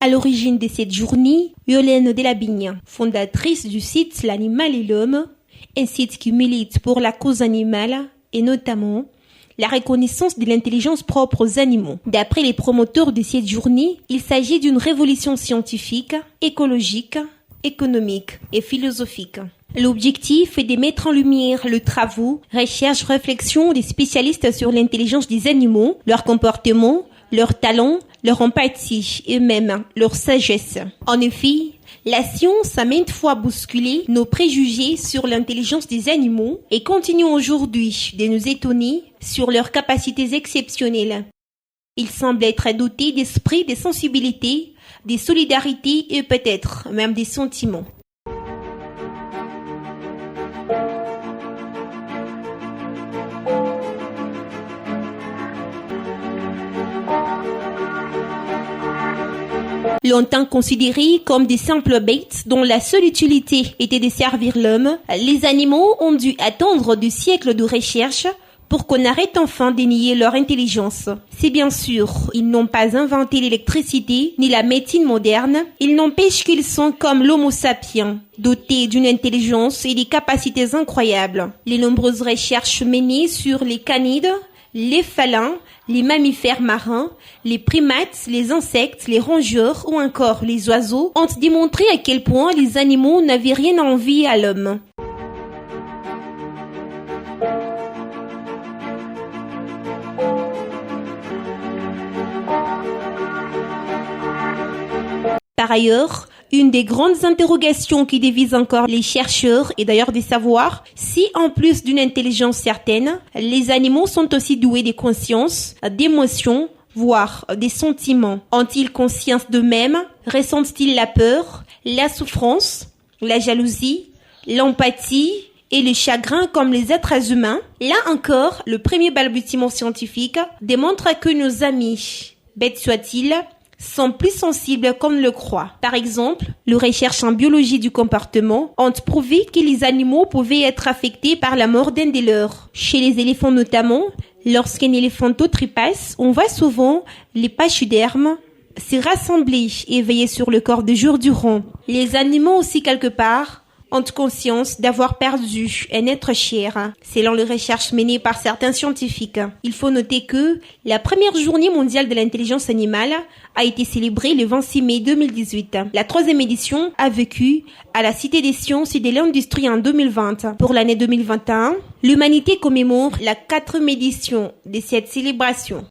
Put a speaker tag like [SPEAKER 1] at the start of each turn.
[SPEAKER 1] À l'origine de cette journée, Yolène Delabigne, fondatrice du site L'Animal et l'Homme, un site qui milite pour la cause animale et notamment la reconnaissance de l'intelligence propre aux animaux. D'après les promoteurs de cette journée, il s'agit d'une révolution scientifique, écologique, économique et philosophique. L'objectif est de mettre en lumière le travail, recherche, réflexion des spécialistes sur l'intelligence des animaux, leur comportement, leurs talents, leur empathie et même leur sagesse. En effet, la science a maintes fois bousculé nos préjugés sur l'intelligence des animaux et continue aujourd'hui de nous étonner sur leurs capacités exceptionnelles. Ils semblent être dotés d'esprit, de sensibilité, de solidarité et peut-être même des sentiments. Longtemps considérés comme des simples bêtes dont la seule utilité était de servir l'homme, les animaux ont dû attendre des siècles de recherche pour qu'on arrête enfin de nier leur intelligence. C'est bien sûr, ils n'ont pas inventé l'électricité ni la médecine moderne, il n'empêche qu'ils sont comme l'homo sapiens, dotés d'une intelligence et des capacités incroyables. Les nombreuses recherches menées sur les canides, les félins, les mammifères marins, les primates, les insectes, les rongeurs ou encore les oiseaux ont démontré à quel point les animaux n'avaient rien à envier à l'homme. Par ailleurs, une des grandes interrogations qui divise encore les chercheurs est d'ailleurs de savoir si, en plus d'une intelligence certaine, les animaux sont aussi doués de conscience, d'émotions, voire des sentiments. Ont-ils conscience d'eux-mêmes? Ressentent-ils la peur, la souffrance, la jalousie, l'empathie et le chagrin comme les êtres humains? Là encore, le premier balbutiement scientifique démontre que nos amis, bêtes soient-ils, sont plus sensibles qu'on ne le croit. Par exemple, les recherches en biologie du comportement ont prouvé que les animaux pouvaient être affectés par la mort d'un des leurs. Chez les éléphants notamment, lorsqu'un éléphanteau trépasse, on voit souvent les pachydermes se rassembler et veiller sur le corps de jour durant. Les animaux aussi quelque part ont conscience d'avoir perdu un être cher, selon les recherches menées par certains scientifiques. Il faut noter que la première journée mondiale de l'intelligence animale a été célébrée le 26 mai 2018. La 3e édition a vécu à la Cité des Sciences et de l'Industrie en 2020. Pour l'année 2021, l'humanité commémore la 4e édition de cette célébration.